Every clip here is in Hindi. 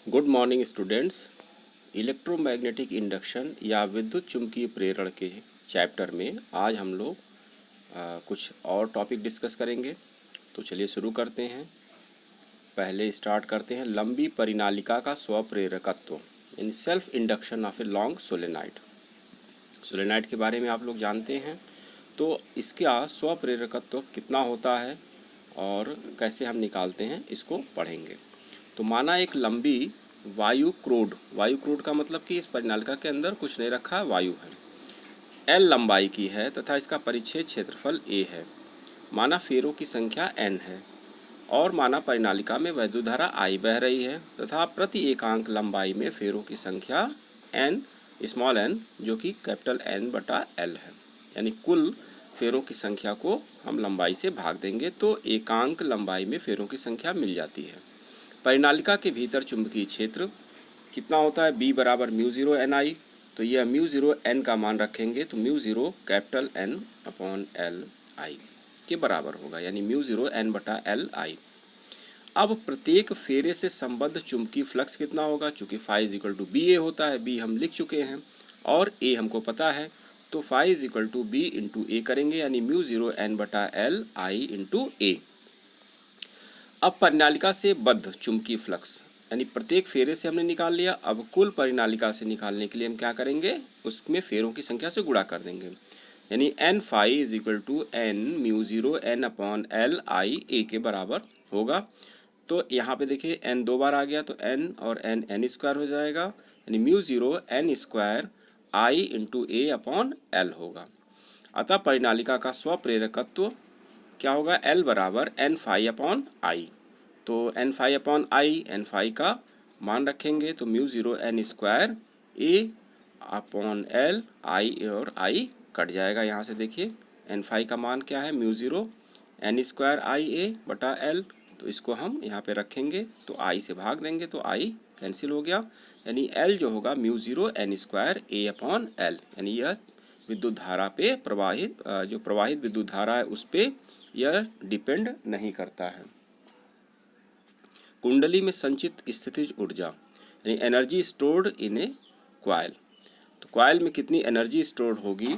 Good morning students. Electromagnetic induction या विद्युत चुम्बकीय प्रेरण के चैप्टर में आज हम लोग कुछ और टॉपिक डिस्कस करेंगे। तो चलिए शुरू करते हैं। पहले स्टार्ट करते हैं लंबी परिनालिका का स्वप्रेरकत्व in self induction of a long solenoid. Solenoid के बारे में आप लोग जानते हैं, तो इसका स्वप्रेरकत्व कितना होता है और कैसे हम निकालते हैं इसको पढ़ेंगे। तो माना एक लंबी वायु क्रोड का मतलब कि इस परिनालिका के अंदर कुछ नहीं रखा है, वायु है, L लंबाई की है तथा इसका परिच्छेद क्षेत्रफल A है। माना फेरों की संख्या N है और माना परिनालिका में वैद्युत धारा I बह रही है तथा प्रति एकांक लंबाई में फेरों की संख्या N स्मॉल n जो कि कैपिटल N/L है। यानी कुल फेरों की संख्या को हम लंबाई से भाग देंगे तो एकांक लंबाई में फेरों की संख्या मिल जाती है। परिनालिका के भीतर चुंबकीय क्षेत्र कितना होता है, B बराबर μ0 Ni। तो यह μ0 n का मान रखेंगे तो μ0 कैपिटल N/L I के बराबर होगा, यानी μ0 N/Li। अब प्रत्येक फेरे से संबद्ध चुंबकीय फ्लक्स कितना होगा, चूँकि phi = BA होता है, B हम लिख चुके हैं और A हमको पता है, तो phi = B × A करेंगे, यानी μ0 N/Li × A। अब परिनालिका से बद्ध चुंबकीय फ्लक्स यानी प्रत्येक फेरे से हमने निकाल लिया। अब कुल परिनालिका से निकालने के लिए हम क्या करेंगे, उसमें फेरों की संख्या से गुणा कर देंगे, यानी N phi = N μ0 N/Li A के बराबर होगा। तो यहाँ पे देखिए N दो बार आ गया तो N और N स्क्वायर हो जाएगा, यानी μ0 N² I × A/L होगा। अतः परिनालिका का स्वप्रेरकत्व क्या होगा, L बराबर N phi/I। तो N phi/I, N phi का मान रखेंगे तो μ0 N² A/L I और I कट जाएगा। यहाँ से देखिए N phi का मान क्या है, μ0 N² IA/L। तो इसको हम यहाँ पे रखेंगे तो I से भाग देंगे तो I कैंसिल हो गया, यानी L जो होगा μ0 N² A/L। यानी यह विद्युत धारा पे जो प्रवाहित विद्युत धारा है उस पे यह डिपेंड नहीं करता है। कुंडली में संचित स्थितिज ऊर्जा यानी energy stored in A coil. तो क्वाइल में कितनी एनर्जी स्टोर्ड होगी,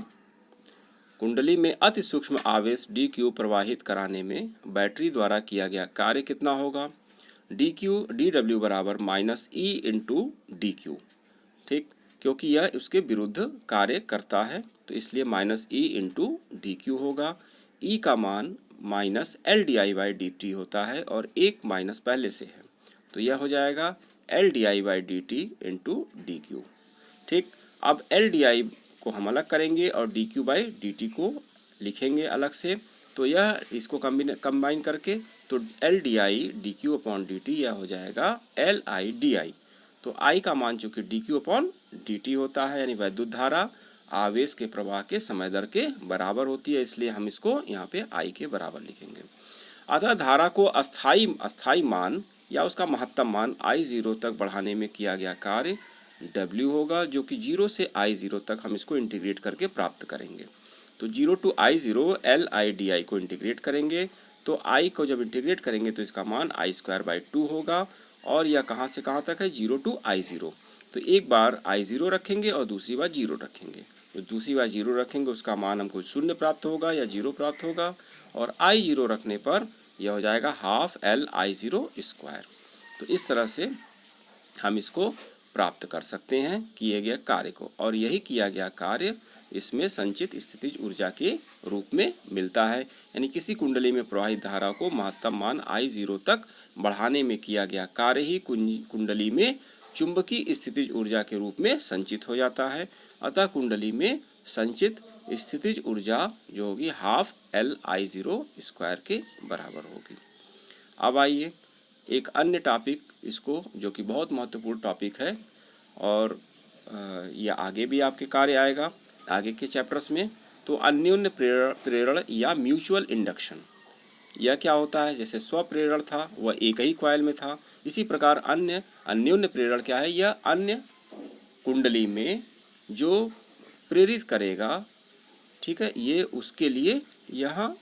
कुंडली में अति सूक्ष्म आवेश dq प्रवाहित कराने में बैटरी द्वारा किया गया कार्य कितना होगा, dw बराबर -E × dq। ठीक, क्योंकि यह उसके विरुद्ध कार्य करता है तो इसलिए -E × dq होगा। E का मान -LdI/dt होता है और एक माइनस पहले से है तो यह हो जाएगा LdI/dt × dq। ठीक, अब LdI को हम अलग करेंगे और dq/dt को लिखेंगे अलग से, तो यह इसको कंबाइन करके तो LdI dq/dt यह हो जाएगा LIdI। तो I का मान चूँकि dq/dt होता है, यानी वैद्युत धारा आवेश के प्रवाह के समय दर के बराबर होती है, इसलिए हम इसको यहाँ पे I के बराबर लिखेंगे। अतः धारा को अस्थाई मान या उसका महत्तम मान I0 तक बढ़ाने में किया गया कार्य W होगा, जो कि 0 से I0 तक हम इसको इंटीग्रेट करके प्राप्त करेंगे। तो 0 to I0 LIdI को इंटीग्रेट करेंगे तो I को जब इंटीग्रेट करेंगे तो इसका मान I²/2 होगा और यह कहाँ से कहाँ तक है, 0 to I0। तो एक बार I0 रखेंगे और दूसरी बार 0 रखेंगे, तो दूसरी बार 0 रखेंगे उसका मान हमको 0 प्राप्त होगा या 0 प्राप्त होगा, और I0 रखने पर यह हो जाएगा ½ LI0²। तो इस तरह से हम इसको प्राप्त कर सकते हैं किए गए कार्य को, और यही किया गया कार्य इसमें संचित स्थितिज ऊर्जा के रूप में मिलता है। यानी किसी कुंडली में प्रवाहित धारा को महत्तम मान I0 तक बढ़ाने में किया गया कार्य ही कुंडली में चुंबकीय स्थितिज ऊर्जा के रूप में संचित हो जाता है। अतः कुंडली में संचित स्थितिज ऊर्जा जो होगी ½ LI0² के बराबर होगी। अब आइए एक अन्य टॉपिक इसको, जो कि बहुत महत्वपूर्ण टॉपिक है और यह आगे भी आपके कार्य आएगा आगे के चैप्टर्स में। तो अन्योन्य प्रेरण या म्यूचुअल इंडक्शन, यह क्या होता है, जैसे स्वप्रेरण था वह एक ही कॉइल में था, इसी प्रकार अन्योन्य प्रेरण क्या है, यह अन्य कुंडली में जो प्रेरित करेगा, ठीक है, ये उसके लिए यहाँ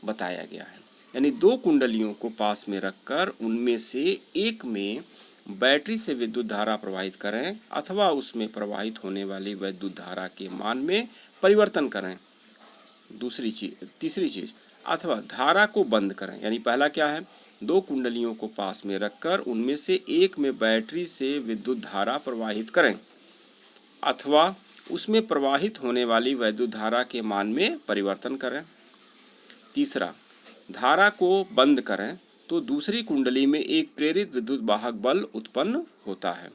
बताया गया है। यानी दो कुंडलियों को पास में रखकर उनमें से एक में बैटरी से विद्युत धारा प्रवाहित करें अथवा उसमें प्रवाहित होने वाली विद्युत धारा के मान में परिवर्तन करें। तीसरी चीज, अथवा धारा को बंद करें। यानी पहला क्या है, दो कुंडलियों को पास में रखकर उनमें से एक में बैटरी से विद्युत धारा प्रवाहित करें अथवा उसमें प्रवाहित होने वाली विद्युत धारा के मान में परिवर्तन करें। तीसरा, धारा को बंद करें तो दूसरी कुंडली में एक प्रेरित विद्युत वाहक बल उत्पन्न होता है।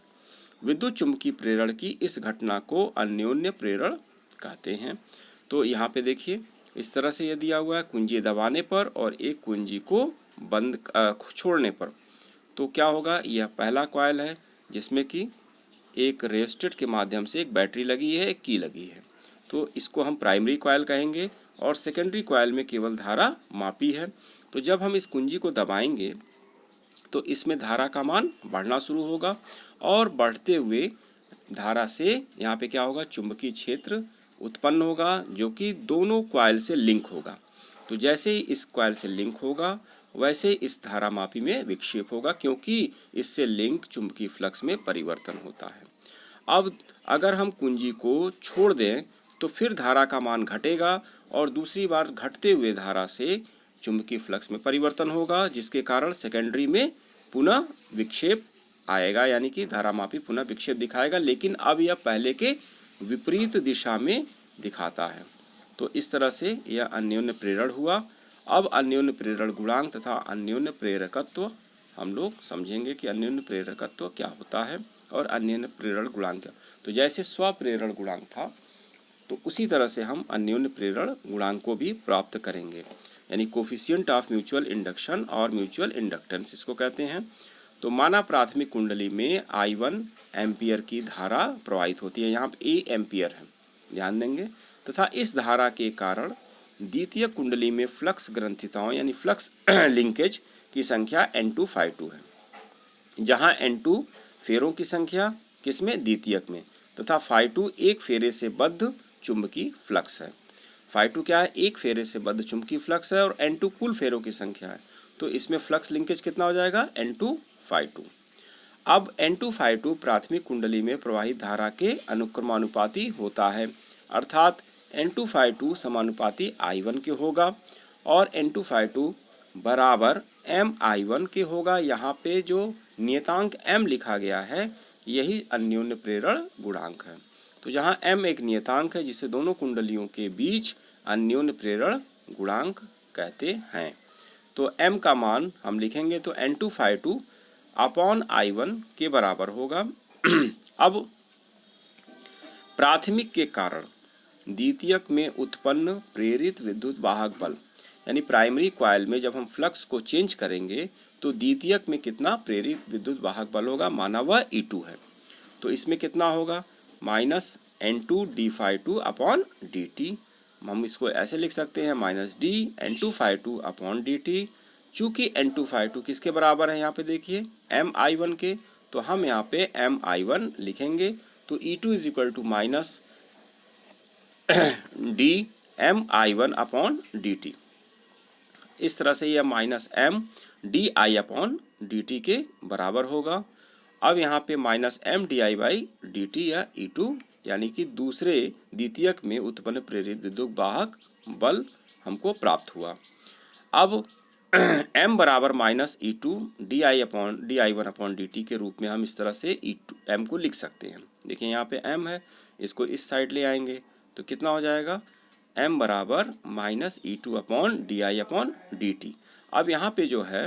विद्युत चुम्बकीय प्रेरण की इस घटना को अन्योन्य प्रेरण कहते हैं। तो यहाँ पे देखिए, इस तरह से यह दिया हुआ है, कुंजी दबाने पर और एक कुंजी को बंद छोड़ने पर। तो क्या होगा, यह पहला कॉइल है जिसमें कि एक रेस्टेट के माध्यम से एक बैटरी लगी है, एक की लगी है, तो इसको हम प्राइमरी कॉइल कहेंगे। और सेकेंडरी कॉइल में केवल धारा मापी है। तो जब हम इस कुंजी को दबाएंगे तो इसमें धारा का मान बढ़ना शुरू होगा और बढ़ते हुए धारा से यहाँ पे क्या होगा, चुंबकीय क्षेत्र उत्पन्न होगा जो कि दोनों कॉइल से लिंक होगा। तो जैसे ही इस कॉइल से लिंक होगा वैसे इस धारा मापी में विक्षेप होगा, क्योंकि इससे लिंक चुंबकीय फ्लक्स में परिवर्तन होता है। अब अगर हम कुंजी को छोड़ दें तो फिर धारा का मान घटेगा और दूसरी बार घटते हुए धारा से चुंबकीय फ्लक्स में परिवर्तन होगा, जिसके कारण सेकेंडरी में पुनः विक्षेप आएगा, यानी कि धारामापी पुनः विक्षेप दिखाएगा, लेकिन अब यह पहले के विपरीत दिशा में दिखाता है। तो इस तरह से यह अन्योन्य प्रेरण हुआ। अब अन्योन्य प्रेरण गुणांक तथा अन्योन्य प्रेरकत्व हम लोग समझेंगे कि अन्योन्य प्रेरकत्व क्या होता है और अन्योन्य प्रेरण गुणांक क्या। तो जैसे स्वप्रेरण गुणांक था तो उसी तरह से हम अन्योन्य प्रेरण गुणांक को भी प्राप्त करेंगे, यानी कोफिशिएंट ऑफ म्यूचुअल इंडक्शन और म्यूचुअल इंडक्टेंस इसको कहते हैं। तो माना प्राथमिक कुंडली में I1 एम्पियर की धारा प्रवाहित होती है, यहाँ पे A एम्पियर है, ध्यान देंगे, तथा इस धारा के कारण द्वितीय कुंडली में फ्लक्स ग्रंथिताओं यानी फ्लक्स लिंकेज की संख्या N2-φ2 है, जहाँ N2 फेरों की संख्या किसमें, द्वितीयक में, तथा φ2 एक फेरे से बद्ध चुंबकीय फ्लक्स है। φ2 क्या है, एक फेरे से बद्ध चुंबकीय फ्लक्स है और N2 कुल फेरों की संख्या है। तो इसमें फ्लक्स लिंकेज कितना हो जाएगा, N2-φ2। अब N2-φ2 प्राथमिक कुंडली में प्रवाहित धारा के अनुक्रमानुपाती होता है, अर्थात N2-φ2 समानुपाती I1 के होगा और N2-φ2 बराबर MI1 के होगा। यहाँ पे जो नियतांक M लिखा गया है यही अन्योन्य प्रेरण गुणांक है। तो जहाँ M एक नियतांक है जिसे दोनों कुंडलियों के बीच अन्योन्य प्रेरण गुणांक कहते हैं। तो M का मान हम लिखेंगे तो N2-φ2 अपॉन I1 के बराबर होगा। अब प्राथमिक के कारण द्वितीयक में उत्पन्न प्रेरित विद्युत वाहक बल, यानी प्राइमरी कॉइल में जब हम फ्लक्स को चेंज करेंगे तो द्वितीयक में कितना प्रेरित विद्युत वाहक बल होगा, माना वह E2 है। तो इसमें कितना होगा, minus N2 d∅2 upon dt। हम इसको ऐसे लिख सकते हैं, minus d N2-φ2 upon dt। चूँकि N2-φ2 किसके बराबर है, यहाँ पे देखिए MI1 के, तो हम यहाँ पे MI1 लिखेंगे। तो E2 is equal to minus d MI1 upon dt। इस तरह से यह माइनस M di अपॉन dt के बराबर होगा। अब यहाँ पे माइनस MDI/dt या E2 यानी कि दूसरे द्वितीयक में उत्पन्न प्रेरित विद्युत वाहक बल हमको प्राप्त हुआ। अब M बराबर minus E2 di1 upon dt के रूप में हम इस तरह से M को लिख सकते हैं। देखिए यहाँ पे M है, इसको इस साइड ले आएंगे तो कितना हो जाएगा, M बराबर माइनस E2 अपॉन di अपॉन dt। अब यहाँ पे जो है,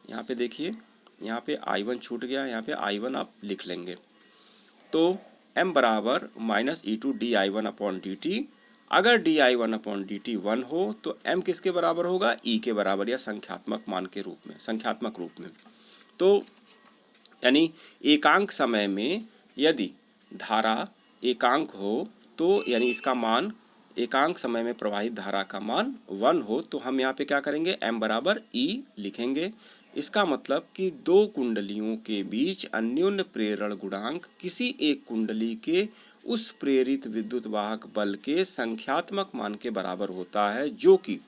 यहाँ पे देखिए, यहाँ पे I1 छूट गया, यहाँ पे I1 आप लिख लेंगे। तो M बराबर minus E2 di1 upon dt। अगर di1 अपॉन dt 1 हो तो M किसके बराबर होगा, E के बराबर, या संख्यात्मक मान के रूप में, संख्यात्मक रूप में। तो यानी एकांक समय में यदि धारा एकांक हो तो यानी इसका मान एकांक समय में प्रवाहित धारा का मान 1 हो तो हम यहाँ पे क्या करेंगे, M बराबर E लिखेंगे। इसका मतलब कि दो कुंडलियों के बीच अन्योन्य प्रेरण गुणांक किसी एक कुंडली के उस प्रेरित विद्युत वाहक बल के संख्यात्मक मान के बराबर होता है, जो कि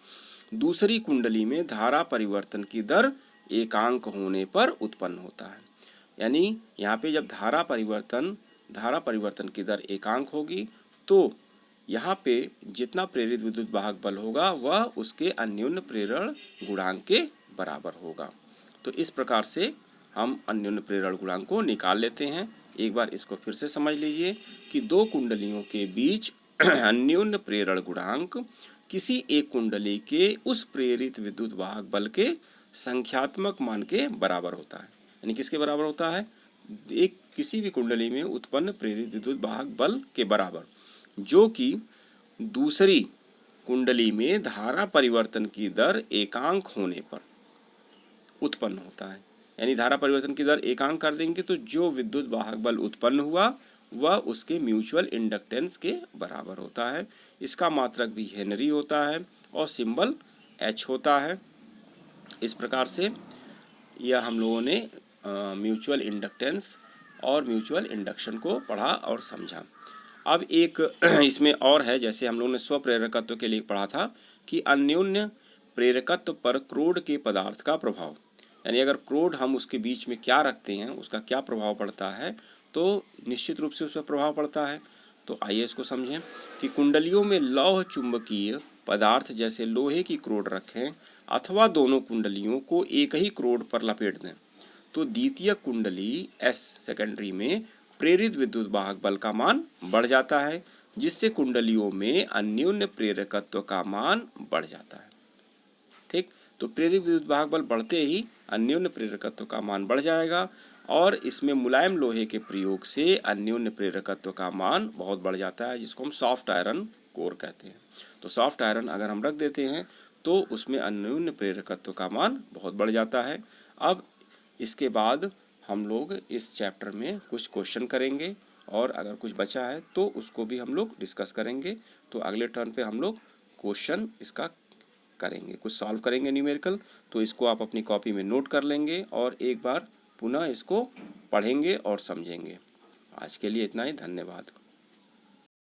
दूसरी कुंडली में धारा परिवर्तन की दर एकांक होने पर उत्पन्न होता है। यानी यहाँ पे जब धारा परिवर्तन की दर एकांक होगी तो यहाँ पे जितना प्रेरित विद्युत वाहक बल होगा वह उसके अन्योन्य प्रेरण गुणांक के बराबर होगा। तो इस प्रकार से हम अन्योन्य प्रेरण गुणांक को निकाल लेते हैं। एक बार इसको फिर से समझ लीजिए कि दो कुंडलियों के बीच अन्योन्य प्रेरण गुणांक किसी एक कुंडली के उस प्रेरित विद्युत वाहक बल के संख्यात्मक मान के बराबर होता है। यानी किसके बराबर होता है? एक किसी भी कुंडली में उत्पन्न प्रेरित विद्युत वाहक बल के बराबर, जो कि दूसरी कुंडली में धारा परिवर्तन की दर एकांक होने पर उत्पन्न होता है। यानी धारा परिवर्तन की दर एकांक कर देंगे तो जो विद्युत वाहक बल उत्पन्न हुआ वह उसके म्यूचुअल इंडक्टेंस के बराबर होता है। इसका मात्रक भी हेनरी होता है और सिंबल एच होता है। इस प्रकार से यह हम लोगों ने म्यूचुअल इंडक्टेंस और म्यूचुअल इंडक्शन को पढ़ा और समझा। अब एक इसमें और है, जैसे हम लोगों ने स्वप्रेरकत्व के लिए पढ़ा था कि अन्योन्य प्रेरकत्व पर क्रोड के पदार्थ का प्रभाव, यानी अगर क्रोड हम उसके बीच में क्या रखते हैं उसका क्या प्रभाव पड़ता है, तो निश्चित रूप से उस पर प्रभाव पड़ता है। तो आइए इसको समझें कि कुंडलियों में लौह चुंबकीय पदार्थ जैसे लोहे की क्रोड रखें अथवा दोनों कुंडलियों को एक ही क्रोड पर लपेट दें तो द्वितीय कुंडली एस सेकेंडरी में प्रेरित विद्युत वाहक बल का मान बढ़ जाता है, जिससे कुंडलियों में अन्योन्य प्रेरकत्व का मान बढ़ जाता है। ठीक, तो प्रेरित विद्युत वाहक बल बढ़ते ही अन्योन्य प्रेरकत्व का मान बढ़ जाएगा और इसमें मुलायम लोहे के प्रयोग से अन्योन्य प्रेरकत्व का मान बहुत बढ़ जाता है, जिसको हम सॉफ्ट आयरन कोर कहते हैं। तो सॉफ्ट आयरन अगर हम रख देते हैं तो उसमें अन्योन्य प्रेरकत्व का मान बहुत बढ़ जाता है। अब इसके बाद हम लोग इस चैप्टर में कुछ क्वेश्चन करेंगे और अगर कुछ बचा है तो उसको भी हम लोग डिस्कस करेंगे। तो अगले टर्न पे हम लोग क्वेश्चन इसका करेंगे, कुछ सॉल्व करेंगे न्यूमेरिकल। तो इसको आप अपनी कॉपी में नोट कर लेंगे और एक बार पुनः इसको पढ़ेंगे और समझेंगे। आज के लिए इतना ही, धन्यवाद।